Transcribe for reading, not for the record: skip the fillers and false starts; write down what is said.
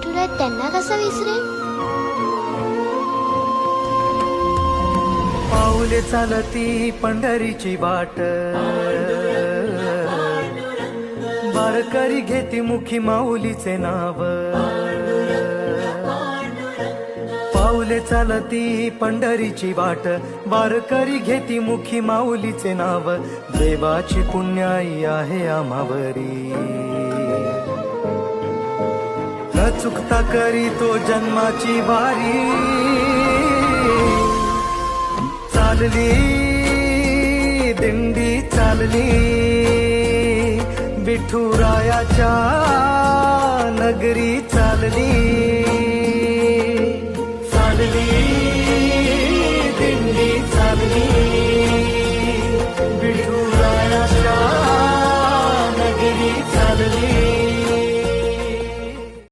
विठुराय त्यांना कसा विसरेल? पाऊले चालती पंढरीची वाट, वारकरी घेती मुखी माऊलीचे नाव. पाऊले चालती पंढरीची वाट, वारकरी घेती मुखी माऊलीचे नाव. देवाची पुण्याई आहे आम्हावरी, न चुकता करी तो जन्माची वारी. चालली दिंडी चालली, विठुरायाच्या नगरी चालली. चालली